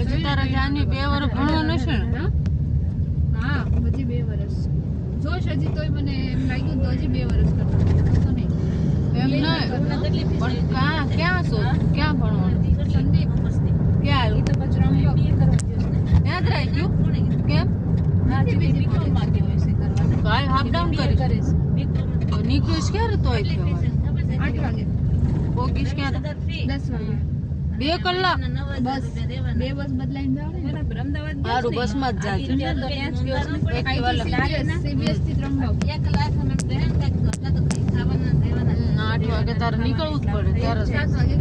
પછી તારા જાની 2 વર્ષ ભણવાનું છે ને? હા હજી 2 વર્ષ જોશ હજી તોય મને એમ લાગ્યું તો હજી 2 વર્ષ કરતા તો નહીં એમ નહીં પણ ક્યાં છો ક્યાં ભણવાનું સંદીપ ક્યાં આવ્યું તો પછી રમવા યાદ રહી ગયું કેમ કાલ હાફ ડાઉન કરીશ તો નીકળીશ ક્યારે તોય થયો 8 વાગે પોગીશ ક્યારે 10 વાગે 2 કલાક બસ 2 બસ બદલાઈને જાવ ને અમદાવાદ સારું બસ માં જ જાજો સીબીએસ થી રમવા 8 વાગે તારે નીકળવું જ પડે ત્યારે 7 વાગે